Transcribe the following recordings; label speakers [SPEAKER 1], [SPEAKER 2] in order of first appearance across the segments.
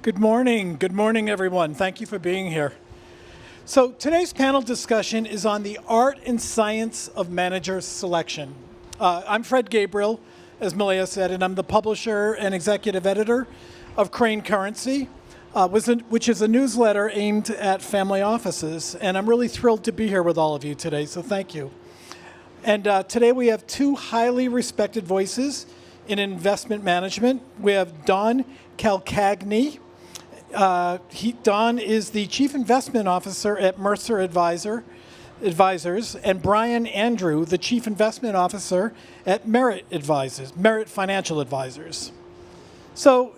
[SPEAKER 1] Good morning. Good morning, everyone. Thank you for being here. So today's panel discussion is on the art and science of manager selection. I'm Fred Gabriel, as Malia said, and I'm the publisher and executive editor of Crane Currency, which is a newsletter aimed at family offices. And I'm really thrilled to be here with all of you today, so thank you. And today we have two highly respected voices in investment management. We have Don Calcagni. Don is the Chief Investment Officer at Mercer Advisors, and Brian Andrew, the Chief Investment Officer at Merit Financial Advisors. So,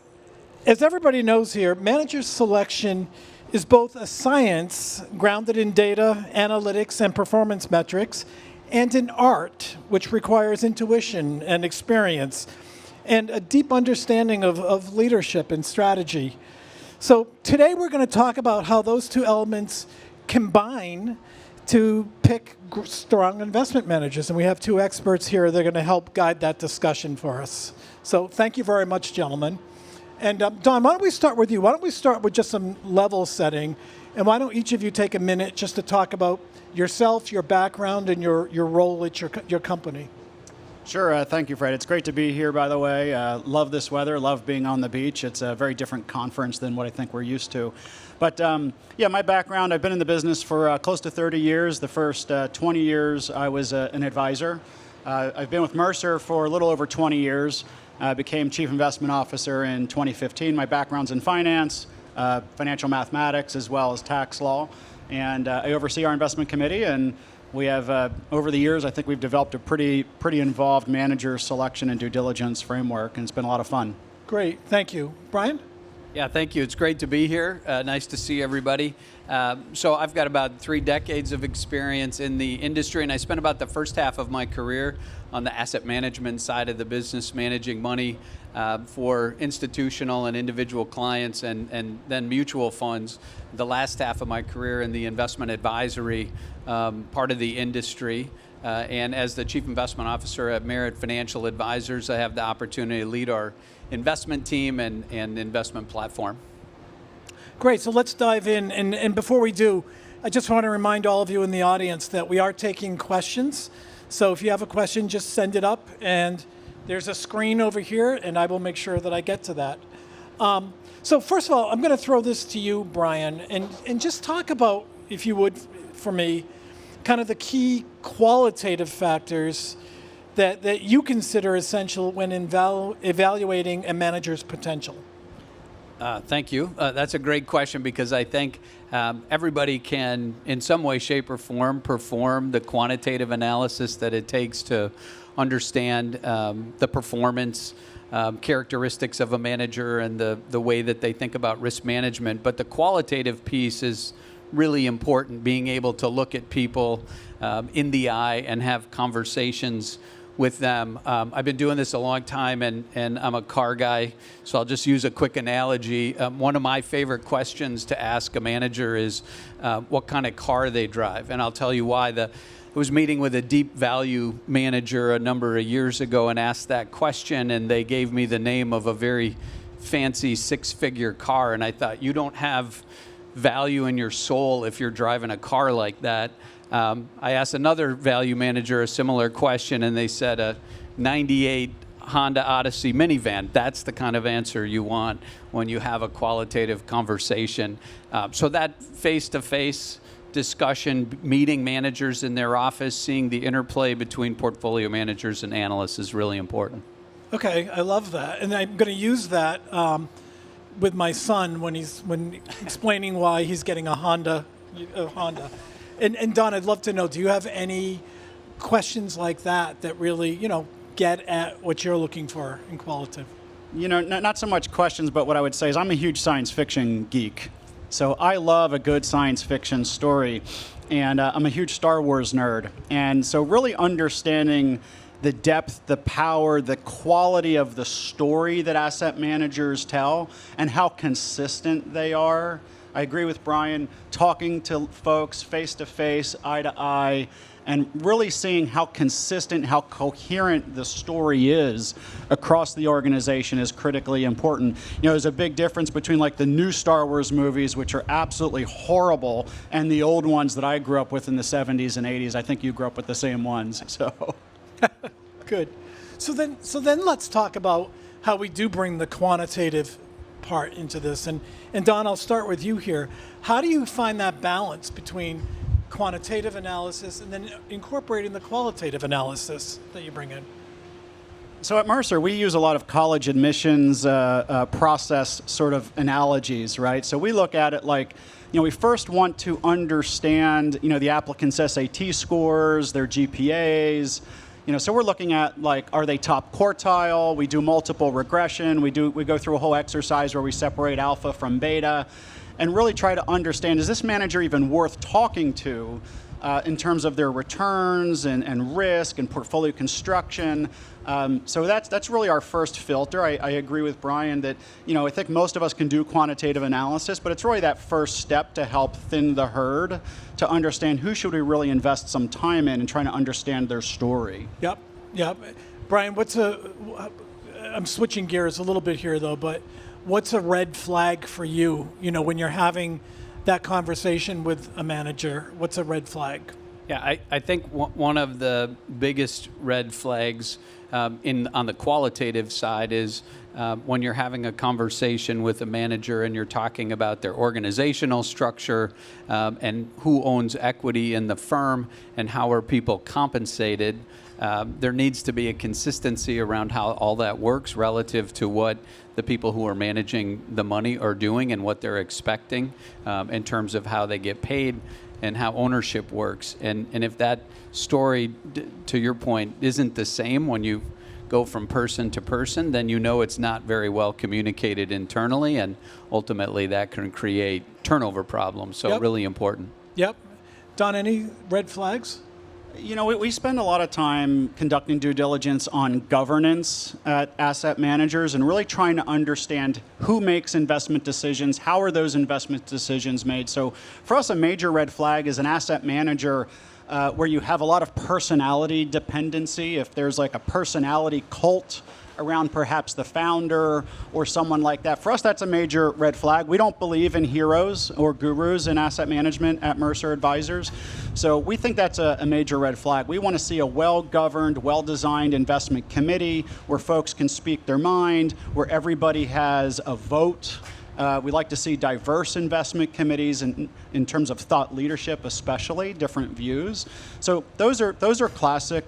[SPEAKER 1] as everybody knows here, manager selection is both a science grounded in data, analytics, and performance metrics, and an art which requires intuition and experience, and a deep understanding of leadership and strategy. So today we're going to talk about how those two elements combine to pick strong investment managers. And we have two experts here that are going to help guide that discussion for us. So thank you very much, gentlemen. And Don, why don't we start with you? Why don't we start with just some level setting? And why don't each of you take a minute just to talk about yourself, your background, and your role at your company?
[SPEAKER 2] Sure. Thank you, Fred. It's great to be here, by the way. Love this weather. Love being on the beach. It's a very different conference than what I think we're used to. But my background, I've been in the business for close to 30 years. The first 20 years, I was an advisor. I've been with Mercer for a little over 20 years. I became Chief Investment Officer in 2015. My background's in finance, financial mathematics, as well as tax law. And I oversee our investment committee, and we have, over the years, I think we've developed a pretty involved manager selection and due diligence framework, and it's been a lot of fun.
[SPEAKER 1] Great, thank you. Brian?
[SPEAKER 3] Yeah, thank you. It's great to be here. Nice to see everybody. So I've got about 3 decades of experience in the industry, and I spent about the first half of my career on the asset management side of the business, managing money for institutional and individual clients and then mutual funds. The last half of my career in the investment advisory part of the industry. And as the Chief Investment Officer at Merit Financial Advisors, I have the opportunity to lead our investment team and investment platform.
[SPEAKER 1] Great, so let's dive in. And before we do, I just want to remind all of you in the audience that we are taking questions. So if you have a question, just send it up. And there's a screen over here, and I will make sure that I get to that. So first of all, I'm going to throw this to you, Brian, and just talk about, if you would, for me, kind of the key qualitative factors that you consider essential when evaluating a manager's potential.
[SPEAKER 3] Thank you. That's a great question because I think everybody can, in some way, shape, or form, perform the quantitative analysis that it takes to understand the performance characteristics of a manager and the way that they think about risk management. But the qualitative piece is really important, being able to look at people in the eye and have conversations with them. I've been doing this a long time, and I'm a car guy, so I'll just use a quick analogy. One of my favorite questions to ask a manager is what kind of car they drive, and I'll tell you why. I was meeting with a deep value manager a number of years ago and asked that question, and they gave me the name of a very fancy 6-figure car, and I thought, you don't have value in your soul if you're driving a car like that. I asked another value manager a similar question, and they said a 98 Honda Odyssey minivan. That's the kind of answer you want when you have a qualitative conversation. So that face-to-face discussion, meeting managers in their office, seeing the interplay between portfolio managers and analysts is really important.
[SPEAKER 1] Okay, I love that. And I'm going to use that with my son when explaining why he's getting a Honda. And Don, I'd love to know, do you have any questions like that really, get at what you're looking for in qualitative?
[SPEAKER 2] Not so much questions, but what I would say is I'm a huge science fiction geek. So I love a good science fiction story, and I'm a huge Star Wars nerd. And so really understanding the depth, the power, the quality of the story that asset managers tell, and how consistent they are. I agree with Brian, talking to folks face to face, eye to eye, and really seeing how consistent, how coherent the story is across the organization is critically important. There's a big difference between like the new Star Wars movies, which are absolutely horrible, and the old ones that I grew up with in the 70s and 80s. I think you grew up with the same ones. So,
[SPEAKER 1] Good. So then let's talk about how we do bring the quantitative part into this. And Don, I'll start with you here. How do you find that balance between quantitative analysis and then incorporating the qualitative analysis that you bring in?
[SPEAKER 2] So at Mercer, we use a lot of college admissions process sort of analogies, right? So we look at it like, we first want to understand, the applicants' SAT scores, their GPAs. So we're looking at like, are they top quartile? We do multiple regression. We go through a whole exercise where we separate alpha from beta, and really try to understand, is this manager even worth talking to in terms of their returns and risk and portfolio construction? So that's really our first filter. I agree with Brian that, I think most of us can do quantitative analysis, but it's really that first step to help thin the herd to understand who should we really invest some time in and trying to understand their story.
[SPEAKER 1] Yep. Brian, I'm switching gears a little bit here though, but what's a red flag for you, when you're having that conversation with a manager? What's a red flag?
[SPEAKER 3] Yeah, I think one of the biggest red flags on the qualitative side is when you're having a conversation with a manager and you're talking about their organizational structure and who owns equity in the firm and how are people compensated. There needs to be a consistency around how all that works relative to what the people who are managing the money are doing and what they're expecting in terms of how they get paid and how ownership works. And if that story, to your point, isn't the same when you go from person to person, then it's not very well communicated internally, and ultimately that can create turnover problems. So really important.
[SPEAKER 1] Yep. Don, any red flags?
[SPEAKER 2] We spend a lot of time conducting due diligence on governance at asset managers and really trying to understand who makes investment decisions, how are those investment decisions made. So for us, a major red flag is an asset manager where you have a lot of personality dependency. If there's like a personality cult around perhaps the founder or someone like that. For us, that's a major red flag. We don't believe in heroes or gurus in asset management at Mercer Advisors. So we think that's a major red flag. We want to see a well-governed, well-designed investment committee where folks can speak their mind, where everybody has a vote. We like to see diverse investment committees in terms of thought leadership, especially different views. So those are classic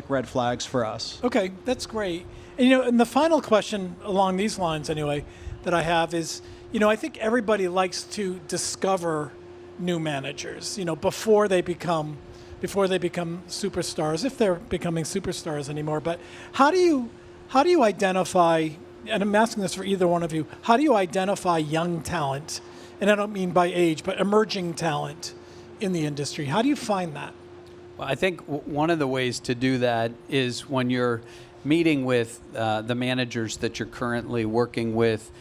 [SPEAKER 2] red flags for us.
[SPEAKER 1] Okay, that's great. And the final question along these lines, anyway, that I have is, I think everybody likes to discover new managers, before they become superstars, if they're becoming superstars anymore. But how do you identify? And I'm asking this for either one of you. How do you identify young talent? And I don't mean by age, but emerging talent in the industry. How do you find that?
[SPEAKER 3] Well, I think one of the ways to do that is when you're meeting with the managers that you're currently working with,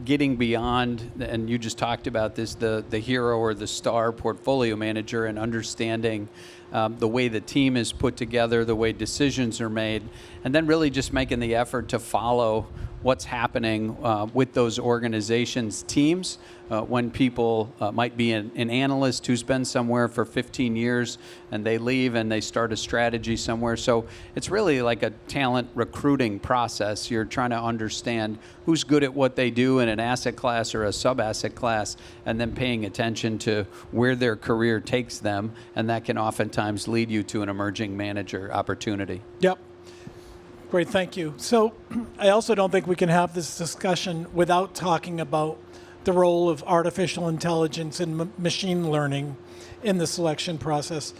[SPEAKER 3] getting beyond, and you just talked about this, the hero or the star portfolio manager, and understanding the way the team is put together, the way decisions are made, and then really just making the effort to follow what's happening with those organizations' teams. When people might be an analyst who's been somewhere for 15 years and they leave and they start a strategy somewhere. So it's really like a talent recruiting process. You're trying to understand who's good at what they do in an asset class or a sub-asset class, and then paying attention to where their career takes them, and that can oftentimes lead you to an emerging manager opportunity.
[SPEAKER 1] Yep. Great, thank you. So I also don't think we can have this discussion without talking about the role of artificial intelligence and machine learning in the selection process.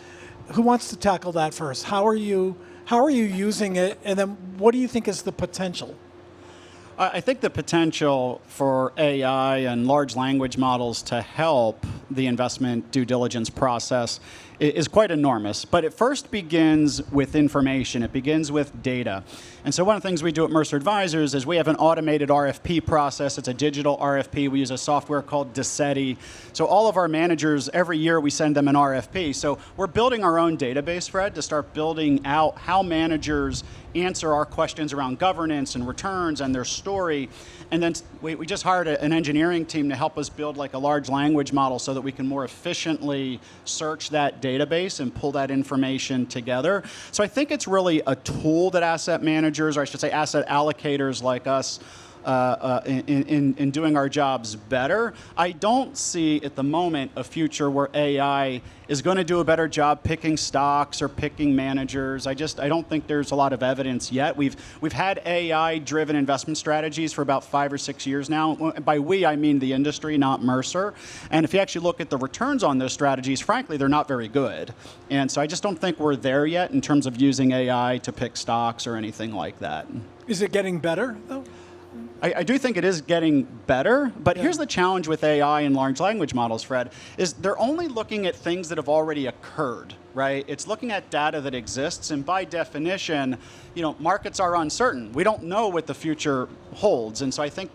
[SPEAKER 1] Who wants to tackle that first? How are you using it, and then what do you think is the potential?
[SPEAKER 2] I think the potential for AI and large language models to help the investment due diligence process is quite enormous. But it first begins with information. It begins with data. And so one of the things we do at Mercer Advisors is we have an automated RFP process. It's a digital RFP. We use a software called Dissetti. So all of our managers, every year we send them an RFP. So we're building our own database, Fred, to start building out how managers answer our questions around governance and returns and their story. And then we just hired an engineering team to help us build like a large language model so that we can more efficiently search that database and pull that information together. So I think it's really a tool that asset managers, or I should say asset allocators like us, in doing our jobs better. I don't see at the moment a future where AI is going to do a better job picking stocks or picking managers. I don't think there's a lot of evidence yet. We've had AI-driven investment strategies for about 5 or 6 years now. By we, I mean the industry, not Mercer. And if you actually look at the returns on those strategies, frankly, they're not very good. And so I just don't think we're there yet in terms of using AI to pick stocks or anything like that.
[SPEAKER 1] Is it getting better, though?
[SPEAKER 2] I do think it is getting better, but here's the challenge with AI and large language models, Fred, is they're only looking at things that have already occurred, right? It's looking at data that exists, and by definition, markets are uncertain. We don't know what the future holds, and so I think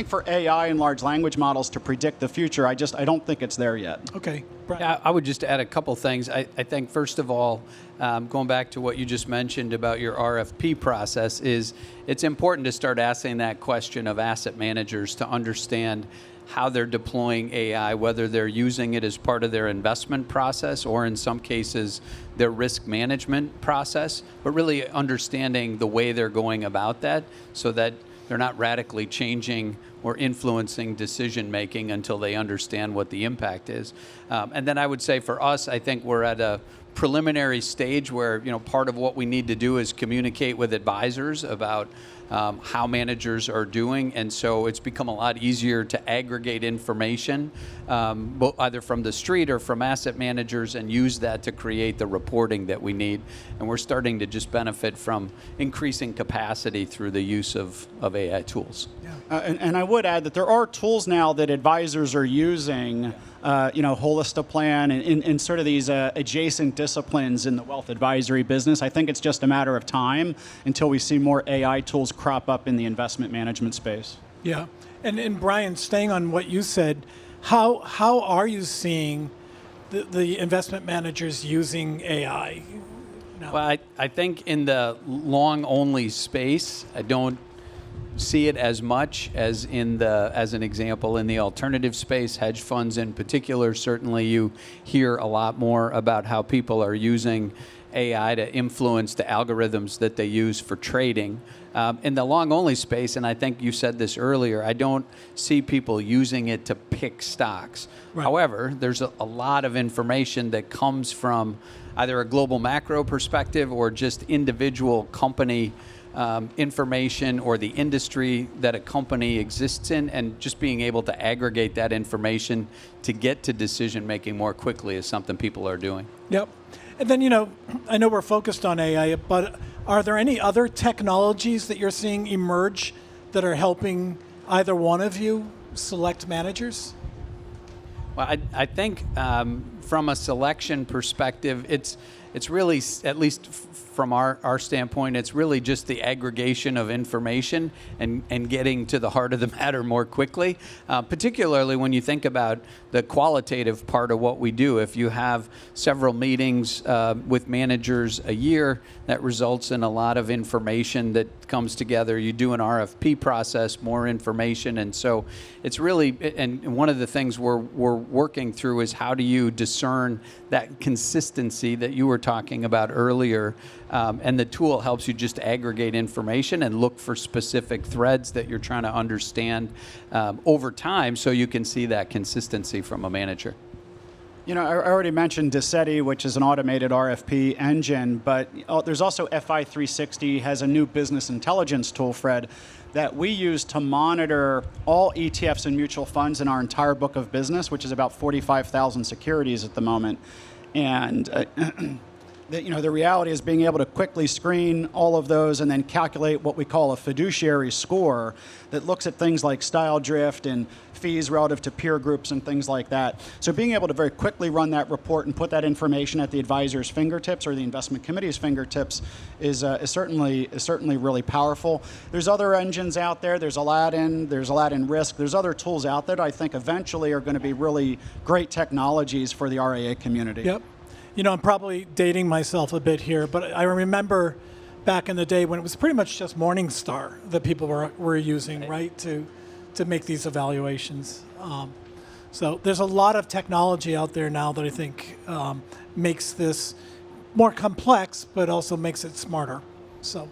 [SPEAKER 2] for AI and large language models to predict the future, I don't think it's there yet.
[SPEAKER 1] Okay, Brian.
[SPEAKER 3] Yeah, I would just add a couple things. I think, first of all, going back to what you just mentioned about your RFP process, is it's important to start asking that question of asset managers to understand how they're deploying AI, whether they're using it as part of their investment process or in some cases their risk management process, but really understanding the way they're going about that so that they're not radically changing or influencing decision making until they understand what the impact is. And then I would say for us, I think we're at a preliminary stage where part of what we need to do is communicate with advisors about how managers are doing, and so it's become a lot easier to aggregate information, either from the street or from asset managers, and use that to create the reporting that we need. And we're starting to just benefit from increasing capacity through the use of AI tools.
[SPEAKER 1] Yeah.
[SPEAKER 2] And I would add that there are tools now that advisors are using, Holistoplan and sort of these adjacent disciplines in the wealth advisory business. I think it's just a matter of time until we see more AI tools crop up in the investment management space.
[SPEAKER 1] Yeah. And Brian, staying on what you said, how are you seeing the investment managers using AI? No.
[SPEAKER 3] Well, I think in the long-only space, I don't see it as much as as an example, in the alternative space, hedge funds in particular. Certainly you hear a lot more about how people are using AI to influence the algorithms that they use for trading. In the long-only space, and I think you said this earlier, I don't see people using it to pick stocks.
[SPEAKER 1] Right.
[SPEAKER 3] However, there's a lot of information that comes from either a global macro perspective or just individual company information or the industry that a company exists in, and just being able to aggregate that information to get to decision making more quickly is something people are doing.
[SPEAKER 1] Yep. And then, I know we're focused on AI, but are there any other technologies that you're seeing emerge that are helping either one of you select managers?
[SPEAKER 3] Well, I think from a selection perspective, it's really, at least from our standpoint, it's really just the aggregation of information and getting to the heart of the matter more quickly, particularly when you think about the qualitative part of what we do. If you have several meetings with managers a year, that results in a lot of information that comes together. You do an RFP process, more information, and so it's really, and one of the things we're working through is how do you discern that consistency that you were talking about earlier, and the tool helps you just aggregate information and look for specific threads that you're trying to understand over time so you can see that consistency from a manager.
[SPEAKER 2] I already mentioned Dissetti, which is an automated RFP engine, but there's also FI360 has a new business intelligence tool, Fred, that we use to monitor all ETFs and mutual funds in our entire book of business, which is about 45,000 securities at the moment. And the reality is being able to quickly screen all of those and then calculate what we call a fiduciary score that looks at things like style drift and fees relative to peer groups and things like that. So being able to very quickly run that report and put that information at the advisor's fingertips or the investment committee's fingertips is certainly really powerful. There's other engines out there. There's Aladdin Risk. There's other tools out there that I think eventually are going to be really great technologies for the RIA community.
[SPEAKER 1] Yep. You know, I'm probably dating myself a bit here, but I remember back in the day when it was pretty much just Morningstar that people were using, right, to make these evaluations. So there's a lot of technology out there now that I think makes this more complex, but also makes it smarter. So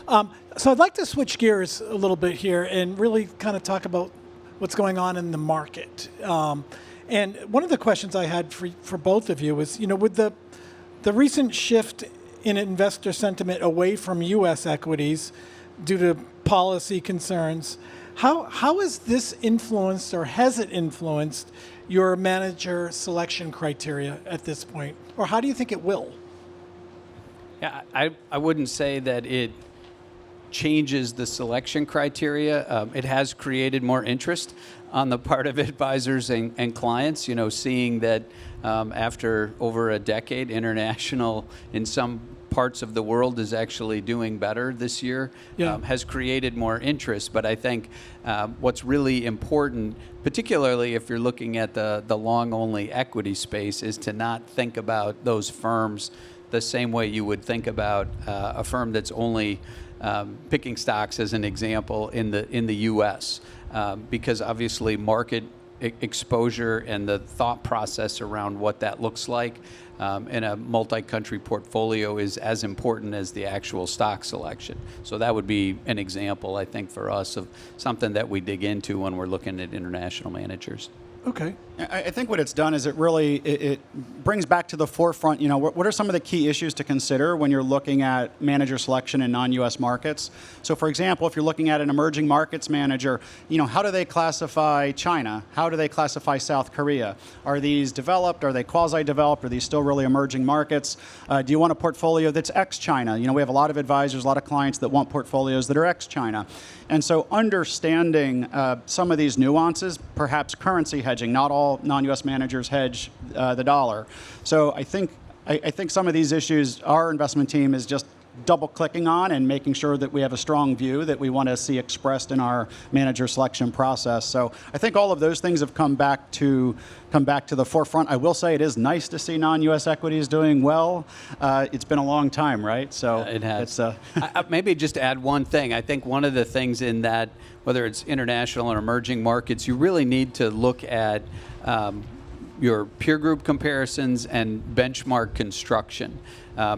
[SPEAKER 1] I'd like to switch gears a little bit here and really kind of talk about what's going on in the market. And one of the questions I had for both of you is, you know, with the recent shift in investor sentiment away from U.S. equities due to policy concerns, how has this influenced, or has it influenced, your manager selection criteria at this point? Or how do you think it will?
[SPEAKER 3] Yeah, I wouldn't say that it changes the selection criteria. It has created more interest on the part of advisors and clients, you know, seeing that after over a decade, international in some parts of the world is actually doing better this year, has created more interest. But I think what's really important, particularly if you're looking at the long-only equity space, is to not think about those firms the same way you would think about a firm that's only picking stocks, as an example, in the U.S. Because obviously market exposure and the thought process around what that looks like in a multi-country portfolio is as important as the actual stock selection. So that would be an example, I think, for us of something that we dig into when we're looking at international managers.
[SPEAKER 1] Okay.
[SPEAKER 2] I think what it's done is it brings back to the forefront, you know, what are some of the key issues to consider when you're looking at manager selection in non-U.S. markets? So, for example, if you're looking at an emerging markets manager, you know, how do they classify China? How do they classify South Korea? Are these developed? Are they quasi-developed? Are these still really emerging markets? Do you want a portfolio that's ex-China? You know, we have a lot of advisors, a lot of clients that want portfolios that are ex-China. And so understanding some of these nuances, perhaps currency hedging, not all non-U.S. managers hedge the dollar. So I think some of these issues our investment team is just double-clicking on and making sure that we have a strong view that we want to see expressed in our manager selection process. So I think all of those things have come back to the forefront. I will say it is nice to see non-U.S. equities doing well. It's been a long time, right? So
[SPEAKER 3] it has.
[SPEAKER 2] It's,
[SPEAKER 3] maybe just add one thing. I think one of the things in that, whether it's international or emerging markets, you really need to look at your peer group comparisons and benchmark construction.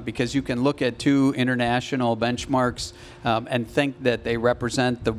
[SPEAKER 3] Because you can look at two international benchmarks and think that they represent the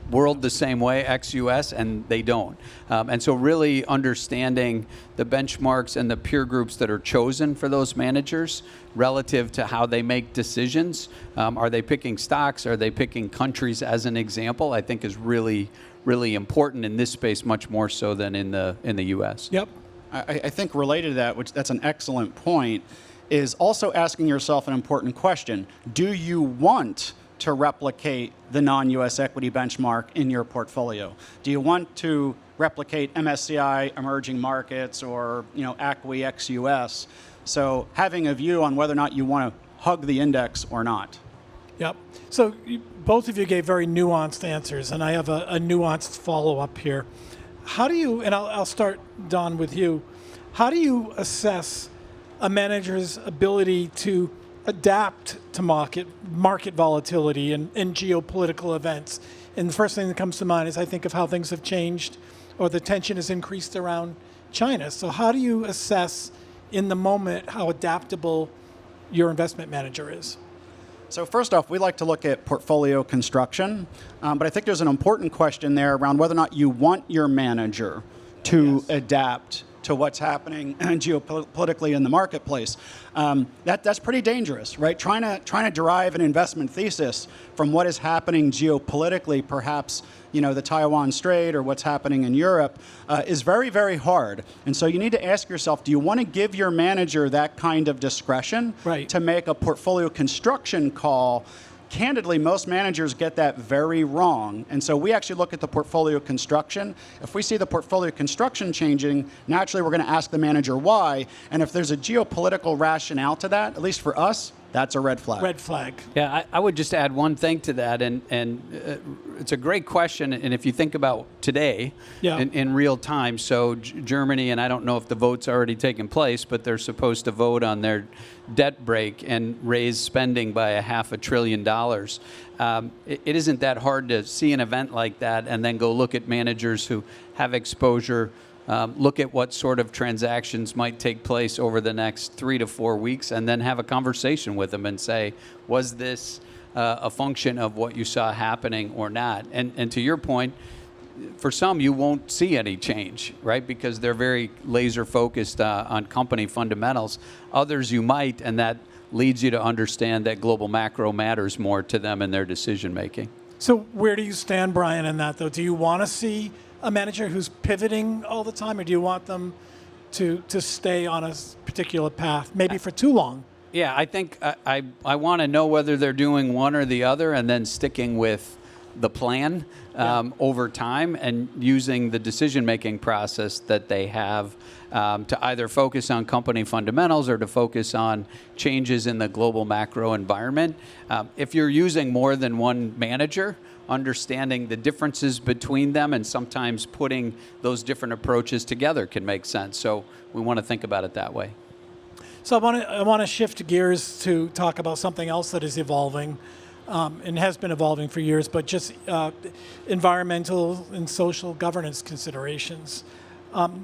[SPEAKER 3] world the same way, ex-US, and they don't. And so really understanding the benchmarks and the peer groups that are chosen for those managers relative to how they make decisions. Are they picking stocks? Are they picking countries, as an example? I think is really, really important in this space, much more so than in the US.
[SPEAKER 1] Yep.
[SPEAKER 2] I think related to that, which that's an excellent point, is also asking yourself an important question. Do you want to replicate the non-U.S. equity benchmark in your portfolio? Do you want to replicate MSCI emerging markets or, you know, ACWI ex-US? So having a view on whether or not you want to hug the index or not.
[SPEAKER 1] Yep. So both of you gave very nuanced answers, and I have a nuanced follow-up here. How do you, and I'll start, Don, with you, how do you assess a manager's ability to adapt to market volatility and geopolitical events? And the first thing that comes to mind is I think of how things have changed or the tension has increased around China. So how do you assess in the moment how adaptable your investment manager is?
[SPEAKER 2] So first off, we like to look at portfolio construction, but I think there's an important question there around whether or not you want your manager to adapt to what's happening geopolitically in the marketplace. That's pretty dangerous, right? Trying to derive an investment thesis from what is happening geopolitically, perhaps, you know, the Taiwan Strait or what's happening in Europe, is very, very hard. And so you need to ask yourself, do you want to give your manager that kind of discretion to make a portfolio construction call candidly, most managers get that very wrong. And so we actually look at the portfolio construction. If we see the portfolio construction changing, naturally we're going to ask the manager why. And if there's a geopolitical rationale to that, at least for us, that's a red flag.
[SPEAKER 1] Red flag.
[SPEAKER 3] Yeah, I would just add one thing to that, and it's a great question. And if you think about today, in real time, so Germany, and I don't know if the vote's already taken place, but they're supposed to vote on their debt break and raise spending by $500 billion. It isn't that hard to see an event like that and then go look at managers who have exposure. Look at what sort of transactions might take place over the next 3 to 4 weeks, and then have a conversation with them and say, was this a function of what you saw happening or not? And to your point, for some, you won't see any change, right? Because they're very laser focused on company fundamentals. Others you might, and that leads you to understand that global macro matters more to them in their decision making.
[SPEAKER 1] So where do you stand, Brian, in that, though? Do you want to see a manager who's pivoting all the time, or do you want them to stay on a particular path, maybe for too long?
[SPEAKER 3] Yeah, I think I want to know whether they're doing one or the other, and then sticking with the plan over time, and using the decision-making process that they have to either focus on company fundamentals or to focus on changes in the global macro environment. If you're using more than one manager, understanding the differences between them and sometimes putting those different approaches together can make sense. So we want to think about it that way.
[SPEAKER 1] So I want to shift gears to talk about something else that is evolving and has been evolving for years, but just environmental and social governance considerations.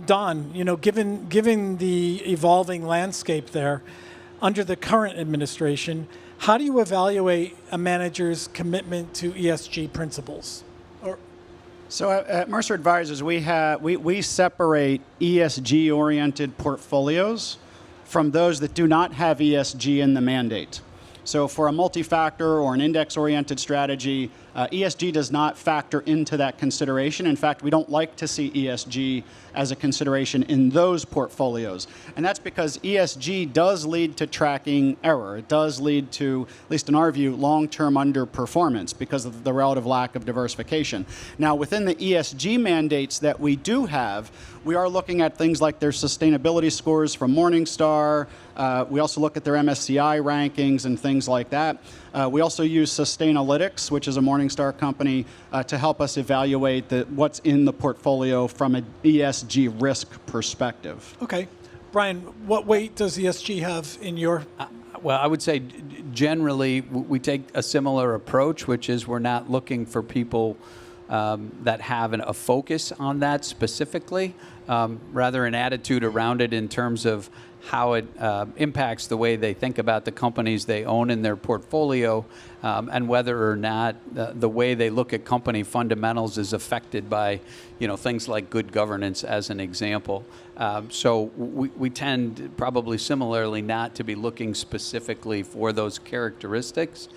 [SPEAKER 1] Don, given the evolving landscape there, under the current administration, how do you evaluate a manager's commitment to ESG principles?
[SPEAKER 2] So at Mercer Advisors, we separate ESG-oriented portfolios from those that do not have ESG in the mandate. So for a multi-factor or an index-oriented strategy, ESG does not factor into that consideration. In fact, we don't like to see ESG as a consideration in those portfolios. And that's because ESG does lead to tracking error. It does lead to, at least in our view, long-term underperformance because of the relative lack of diversification. Now, within the ESG mandates that we do have, we are looking at things like their sustainability scores from Morningstar. We also look at their MSCI rankings and things like that. We also use Sustainalytics, which is a Morningstar company, to help us evaluate what's in the portfolio from an ESG risk perspective.
[SPEAKER 1] Okay. Brian, what weight does ESG have in your...
[SPEAKER 3] Well, I would say generally we take a similar approach, which is we're not looking for people that have a focus on that specifically, rather an attitude around it in terms of how it impacts the way they think about the companies they own in their portfolio, and whether or not the way they look at company fundamentals is affected by, things like good governance, as an example. So we tend probably similarly not to be looking specifically for those characteristics.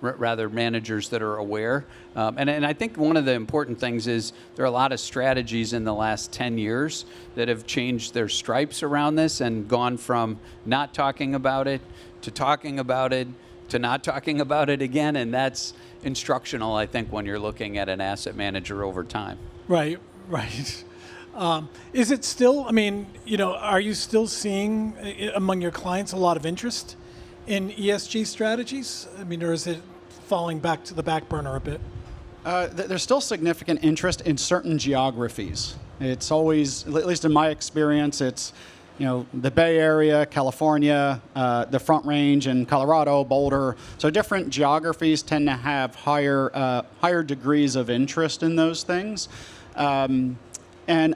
[SPEAKER 3] Rather managers that are aware. And I think one of the important things is there are a lot of strategies in the last 10 years that have changed their stripes around this and gone from not talking about it to talking about it to not talking about it again. And that's instructional, I think, when you're looking at an asset manager over time.
[SPEAKER 1] Right. Is it still, are you still seeing among your clients a lot of interest in ESG strategies? Or is it falling back to the back burner a bit?
[SPEAKER 2] There's still significant interest in certain geographies. It's always, at least in my experience, it's the Bay Area, California, the Front Range, and Colorado, Boulder. So different geographies tend to have higher degrees of interest in those things. And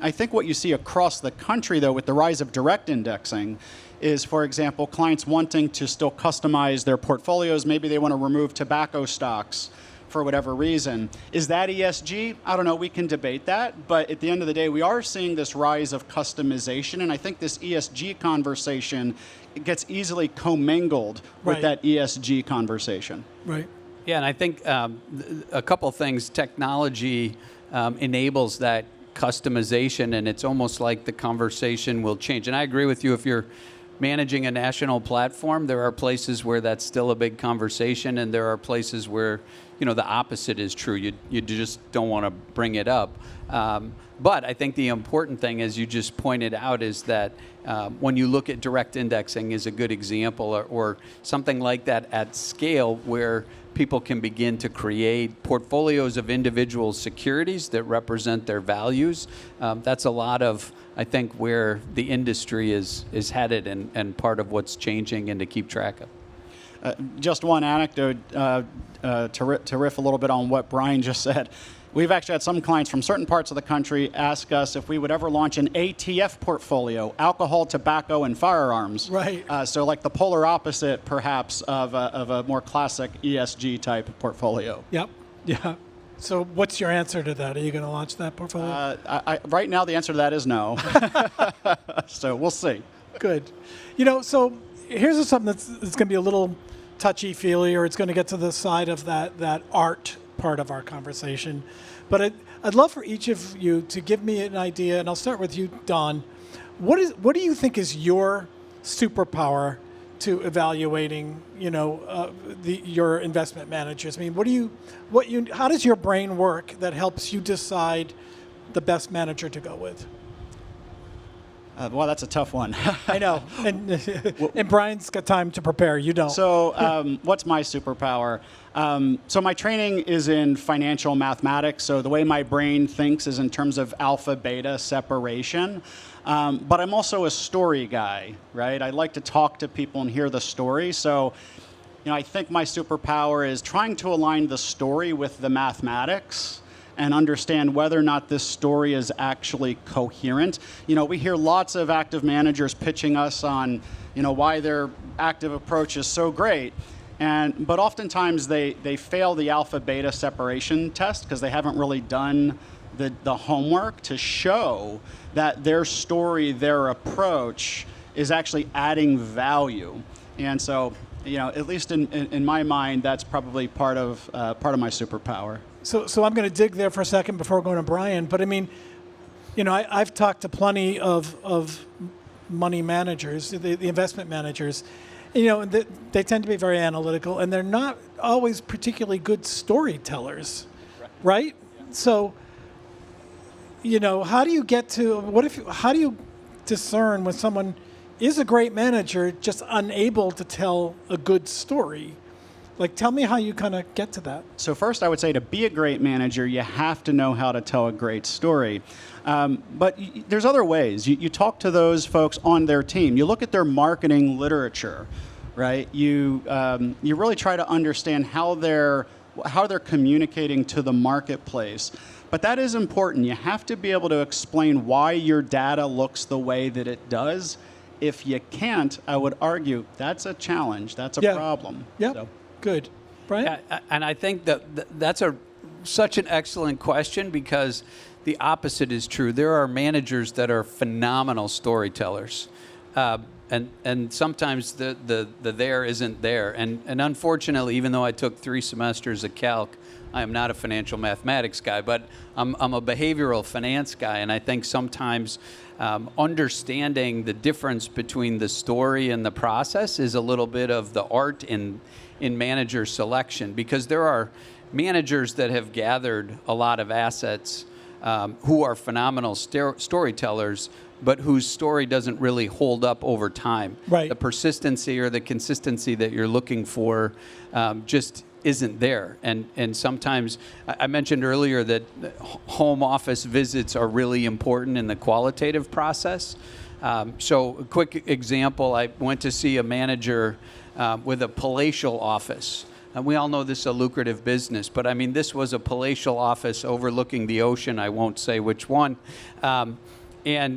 [SPEAKER 2] I think what you see across the country, though, with the rise of direct indexing, is, for example, clients wanting to still customize their portfolios. Maybe they want to remove tobacco stocks for whatever reason. Is that ESG? I don't know. We can debate that. But at the end of the day, we are seeing this rise of customization. And I think this ESG conversation gets easily commingled with that ESG conversation.
[SPEAKER 1] Right.
[SPEAKER 3] Yeah, and I think a couple things. Technology enables that customization, and it's almost like the conversation will change. And I agree with you, if you're managing a national platform, there are places where that's still a big conversation, and there are places where, the opposite is true. You just don't want to bring it up. But I think the important thing, as you just pointed out, is that when you look at direct indexing is a good example, or something like that at scale, where people can begin to create portfolios of individual securities that represent their values. That's a lot of, I think, where the industry is headed, and part of what's changing and to keep track of.
[SPEAKER 2] Just one anecdote to riff a little bit on what Brian just said. We've actually had some clients from certain parts of the country ask us if we would ever launch an ATF portfolio, alcohol, tobacco, and firearms.
[SPEAKER 1] Right.
[SPEAKER 2] So like the polar opposite, perhaps, of a more classic ESG type portfolio.
[SPEAKER 1] Yep. Yeah. So what's your answer to that? Are you going to launch that portfolio?
[SPEAKER 2] Right now, the answer to that is no. So we'll see.
[SPEAKER 1] Good. So here's something that's going to be a little touchy-feely, or it's going to get to the side of that art part of our conversation. But I'd love for each of you to give me an idea, and I'll start with you, Don. What do you think is your superpower to evaluating, your investment managers? I mean, how does your brain work that helps you decide the best manager to go with?
[SPEAKER 2] Well, that's a tough one.
[SPEAKER 1] I know, and Brian's got time to prepare. You don't.
[SPEAKER 2] So, what's my superpower? So my training is in financial mathematics. So the way my brain thinks is in terms of alpha beta separation. But I'm also a story guy, right? I like to talk to people and hear the story. So, I think my superpower is trying to align the story with the mathematics and understand whether or not this story is actually coherent. We hear lots of active managers pitching us on, why their active approach is so great. But oftentimes they fail the alpha beta separation test because they haven't really done the homework to show that their story, their approach is actually adding value. And so, at least in my mind, that's probably part of my superpower.
[SPEAKER 1] So I'm going to dig there for a second before going to Brian. But I mean, I've talked to plenty of money managers, the investment managers. And they tend to be very analytical, and they're not always particularly good storytellers, right? Yeah. So, how do you get to how do you discern when someone is a great manager just unable to tell a good story? Like, tell me how you kind of get to that.
[SPEAKER 2] So first, I would say to be a great manager, you have to know how to tell a great story. But there's other ways. You talk to those folks on their team. You look at their marketing literature, right? You really try to understand how they're communicating to the marketplace. But that is important. You have to be able to explain why your data looks the way that it does. If you can't, I would argue that's a challenge. That's a problem.
[SPEAKER 1] Yeah.
[SPEAKER 2] So.
[SPEAKER 1] Good. Brian?
[SPEAKER 3] Yeah, and I think that's such an excellent question, because the opposite is true. There are managers that are phenomenal storytellers, and sometimes the there isn't there. And unfortunately, even though I took 3 semesters of calc, I am not a financial mathematics guy, but I'm a behavioral finance guy, and I think sometimes understanding the difference between the story and the process is a little bit of the art in manager selection, because there are managers that have gathered a lot of assets who are phenomenal storytellers, but whose story doesn't really hold up over time.
[SPEAKER 1] Right.
[SPEAKER 3] The persistency or the consistency that you're looking for just isn't there. And sometimes, I mentioned earlier that home office visits are really important in the qualitative process. So a quick example, I went to see a manager with a palatial office. And we all know this is a lucrative business, but I mean, this was a palatial office overlooking the ocean. I won't say which one. And,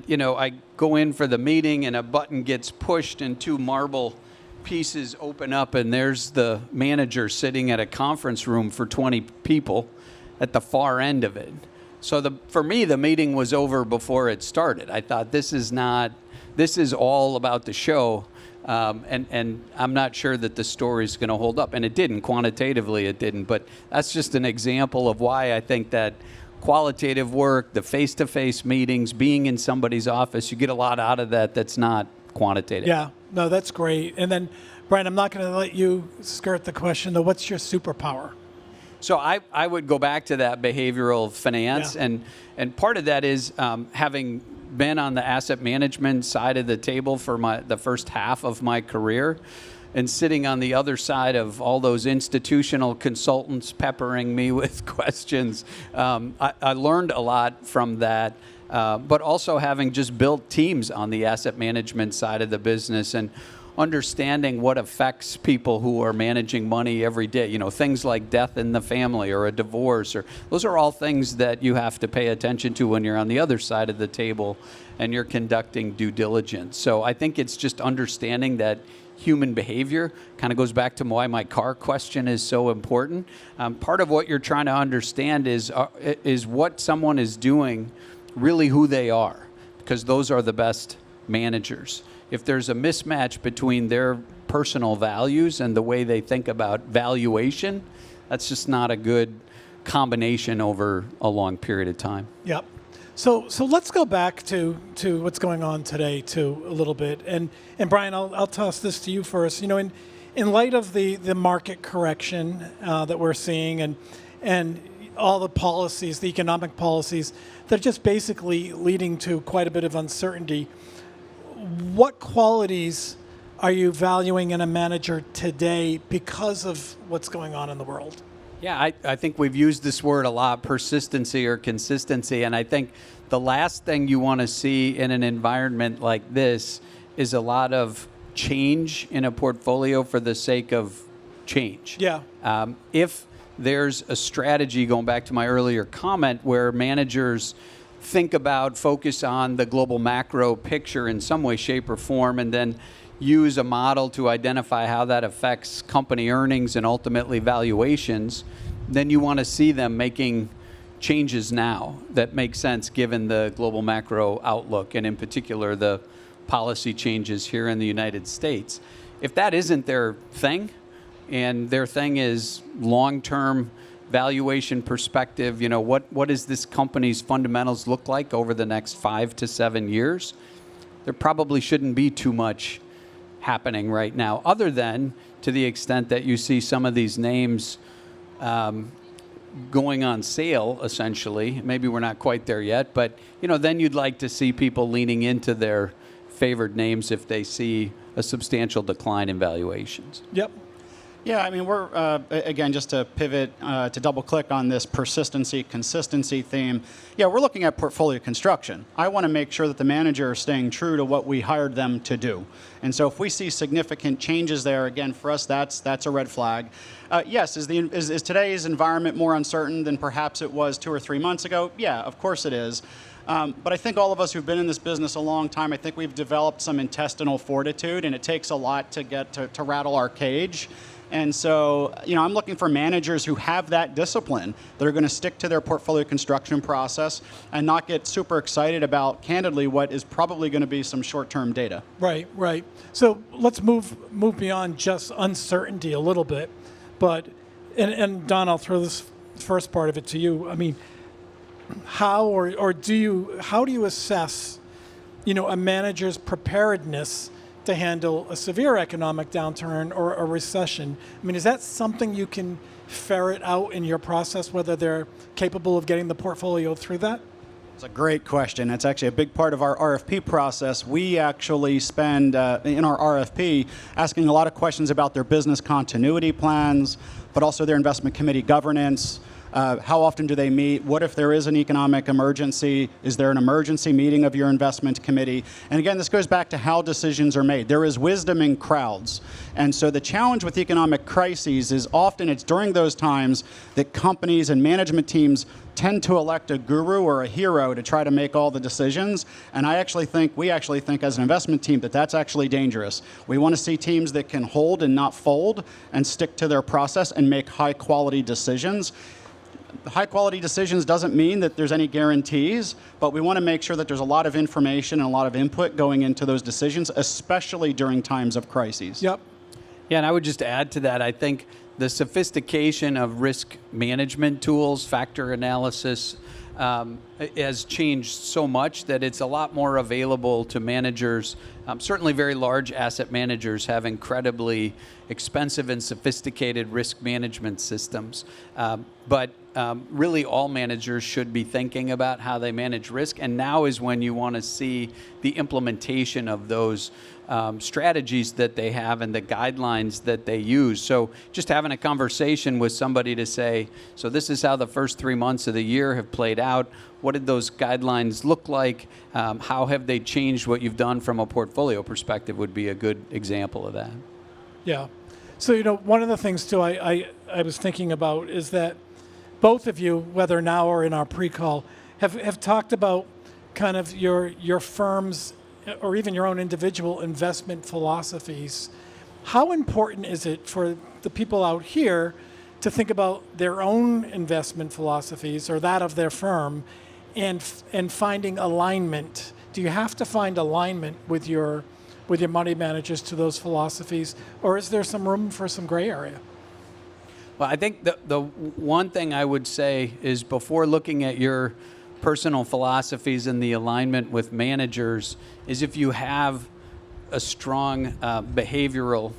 [SPEAKER 3] I go in for the meeting, and a button gets pushed, and 2 marble pieces open up, and there's the manager sitting at a conference room for 20 people at the far end of it. So for me, the meeting was over before it started. I thought, this is all about the show. And I'm not sure that the story's going to hold up. And it didn't. Quantitatively, it didn't. But that's just an example of why I think that qualitative work, the face-to-face meetings, being in somebody's office, you get a lot out of that that's not quantitative.
[SPEAKER 1] Yeah, no, that's great. And then, Brian, I'm not going to let you skirt the question, though. What's your superpower?
[SPEAKER 3] So I would go back to that behavioral finance,
[SPEAKER 1] Yeah.
[SPEAKER 3] and part of that is having been on the asset management side of the table for the first half of my career, and sitting on the other side of all those institutional consultants peppering me with questions. I learned a lot from that, but also having just built teams on the asset management side of the business and understanding what affects people who are managing money every day. You know, things like death in the family or a divorce, or those are all things that you have to pay attention to when you're on the other side of the table and you're conducting due diligence. So I think it's just understanding that human behavior kind of goes back to why my car question is so important. Part of what you're trying to understand is what someone is doing really who they are, because those are the best managers. If there's a mismatch between their personal values and the way they think about valuation, that's just not a good combination over a long period of time.
[SPEAKER 1] Yep. So let's go back to what's going on today too a little bit. And Brian, I'll toss this to you first. You know, in light of the market correction that we're seeing and all the policies, the economic policies, they're just basically leading to quite a bit of uncertainty. What qualities are you valuing in a manager today because of what's going on in the world?
[SPEAKER 3] Yeah, I think we've used this word a lot, persistency or consistency. And I think the last thing you want to see in an environment like this is a lot of change in a portfolio for the sake of change.
[SPEAKER 1] Yeah.
[SPEAKER 3] If there's a strategy, going back to my earlier comment, where managers think about, focus on the global macro picture in some way, shape, or form, and then use a model to identify how that affects company earnings and ultimately valuations, then you want to see them making changes now that make sense given the global macro outlook, and in particular the policy changes here in the United States. If that isn't their thing, and their thing is long-term valuation perspective, you know, what does this company's fundamentals look like over the next 5 to 7 years? There probably shouldn't be too much happening right now, other than to the extent that you see some of these names going on sale, essentially. Maybe we're not quite there yet, but you know, then you'd like to see people leaning into their favored names if they see a substantial decline in valuations.
[SPEAKER 1] Yep.
[SPEAKER 2] Yeah, I mean, we're, again, just to pivot, to double click on this persistency, consistency theme. Yeah, we're looking at portfolio construction. I want to make sure that the manager is staying true to what we hired them to do. And so if we see significant changes there, again, for us, that's a red flag. Yes, is today's environment more uncertain than perhaps it was 2 or 3 months ago? Yeah, of course it is. But I think all of us who've been in this business a long time, I think we've developed some intestinal fortitude, and it takes a lot to get to rattle our cage. And so, you know, I'm looking for managers who have that discipline, that are going to stick to their portfolio construction process and not get super excited about, candidly, what is probably going to be some short-term data.
[SPEAKER 1] Right, right. So let's move beyond just uncertainty a little bit. But, and Don, I'll throw this first part of it to you. I mean, how do you assess, you know, a manager's preparedness to handle a severe economic downturn or a recession? I mean, is that something you can ferret out in your process, whether they're capable of getting the portfolio through that?
[SPEAKER 2] It's a great question. It's actually a big part of our RFP process. We actually spend, in our RFP, asking a lot of questions about their business continuity plans, but also their investment committee governance. How often do they meet? What if there is an economic emergency? Is there an emergency meeting of your investment committee? And again, this goes back to how decisions are made. There is wisdom in crowds. And so the challenge with economic crises is often it's during those times that companies and management teams tend to elect a guru or a hero to try to make all the decisions. And we actually think as an investment team that that's actually dangerous. We want to see teams that can hold and not fold and stick to their process and make high quality decisions. High quality decisions doesn't mean that there's any guarantees, but we want to make sure that there's a lot of information and a lot of input going into those decisions, especially during times of crises.
[SPEAKER 1] Yep.
[SPEAKER 3] Yeah, and I would just add to that, I think the sophistication of risk management tools, factor analysis, has changed so much that it's a lot more available to managers. Certainly very large asset managers have incredibly expensive and sophisticated risk management systems. But really all managers should be thinking about how they manage risk, and now is when you want to see the implementation of those strategies that they have and the guidelines that they use. So just having a conversation with somebody to say, so this is how the first 3 months of the year have played out. What did those guidelines look like? How have they changed what you've done from a portfolio perspective would be a good example of that.
[SPEAKER 1] Yeah. So, one of the things, too, I was thinking about is that both of you, whether now or in our pre-call, have talked about kind of your firm's or even your own individual investment philosophies. How important is it for the people out here to think about their own investment philosophies or that of their firm and finding alignment? Do you have to find alignment with your money managers to those philosophies, or is there some room for some gray area?
[SPEAKER 3] Well, I think the one thing I would say is before looking at your personal philosophies and the alignment with managers is if you have a strong behavioral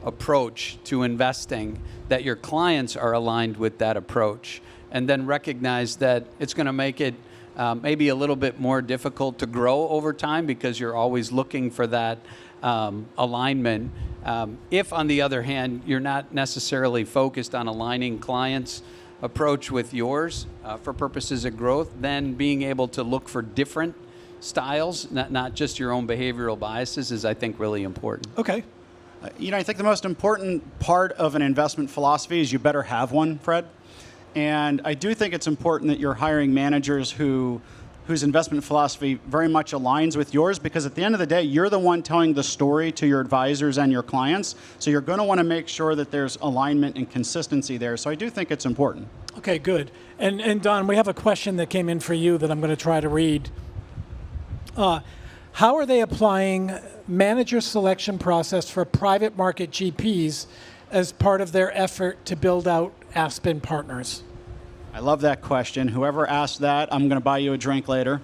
[SPEAKER 3] approach to investing, that your clients are aligned with that approach, and then recognize that it's going to make it maybe a little bit more difficult to grow over time because you're always looking for that alignment. If, on the other hand, you're not necessarily focused on aligning clients' approach with yours for purposes of growth, then being able to look for different styles, not just your own behavioral biases, is, I think, really important.
[SPEAKER 1] Okay.
[SPEAKER 2] I think the most important part of an investment philosophy is you better have one, Fred. And I do think it's important that you're hiring managers whose investment philosophy very much aligns with yours, because at the end of the day, you're the one telling the story to your advisors and your clients. So you're going to want to make sure that there's alignment and consistency there. So I do think it's important.
[SPEAKER 1] Okay, good. And Don, we have a question that came in for you that I'm going to try to read. How are they applying manager selection process for private market GPs as part of their effort to build out Aspen Partners?
[SPEAKER 2] I love that question. Whoever asked that, I'm going to buy you a drink later.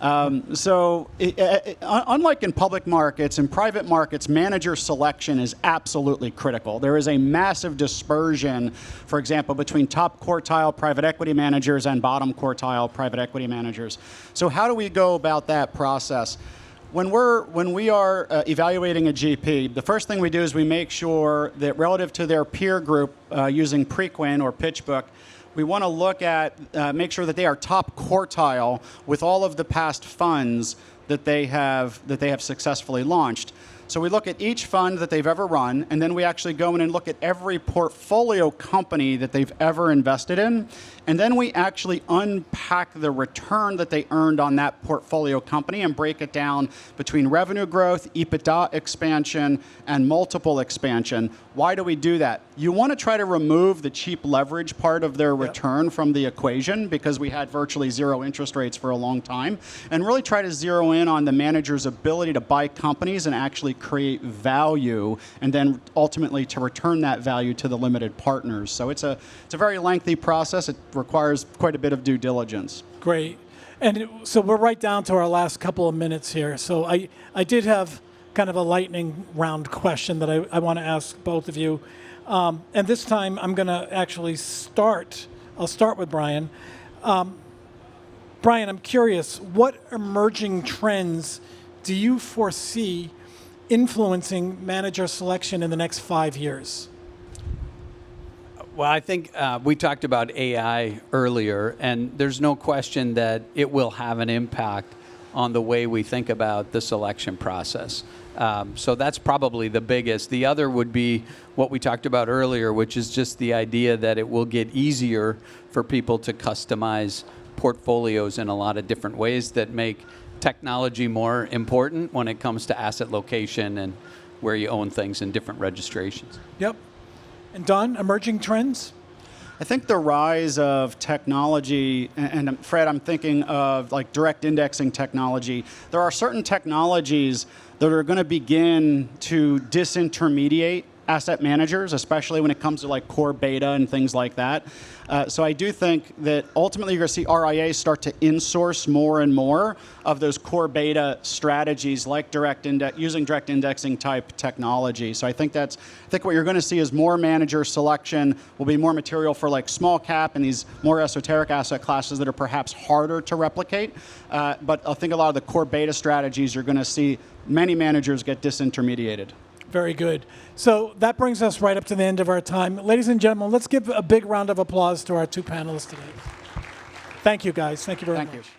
[SPEAKER 2] Unlike in public markets, in private markets, manager selection is absolutely critical. There is a massive dispersion, for example, between top quartile private equity managers and bottom quartile private equity managers. So how do we go about that process? When we are evaluating a GP, the first thing we do is we make sure that relative to their peer group using Preqin or PitchBook, we want to look at, make sure that they are top quartile with all of the past funds that they have successfully launched. So we look at each fund that they've ever run, and then we actually go in and look at every portfolio company that they've ever invested in, and then we actually unpack the return that they earned on that portfolio company and break it down between revenue growth, EBITDA expansion, and multiple expansion. Why do we do that? You want to try to remove the cheap leverage part of their return from the equation, because we had virtually zero interest rates for a long time, and really try to zero in on the manager's ability to buy companies and actually create value, and then ultimately to return that value to the limited partners. So it's a very lengthy process. It requires quite a bit of due diligence.
[SPEAKER 1] Great. And so we're right down to our last couple of minutes here. So I did have kind of a lightning round question that I want to ask both of you. And this time I'm going to actually I'll start with Brian. Brian, I'm curious, what emerging trends do you foresee influencing manager selection in the next 5 years?
[SPEAKER 3] Well, I think we talked about AI earlier, and there's no question that it will have an impact on the way we think about the selection process. So that's probably the biggest. The other would be what we talked about earlier, which is just the idea that it will get easier for people to customize portfolios in a lot of different ways that make technology more important when it comes to asset location and where you own things in different registrations.
[SPEAKER 1] Yep. And Don, emerging trends?
[SPEAKER 2] I think the rise of technology, and Fred, I'm thinking of like direct indexing technology. There are certain technologies that are going to begin to disintermediate asset managers, especially when it comes to like core beta and things like that. So I do think that ultimately you're going to see RIAs start to insource more and more of those core beta strategies like using direct indexing type technology. So I think what you're going to see is more manager selection will be more material for like small cap and these more esoteric asset classes that are perhaps harder to replicate. But I think a lot of the core beta strategies you're going to see many managers get disintermediated.
[SPEAKER 1] Very good. So that brings us right up to the end of our time. Ladies and gentlemen, let's give a big round of applause to our two panelists today. Thank you, guys. Thank you very much.
[SPEAKER 2] Thank you.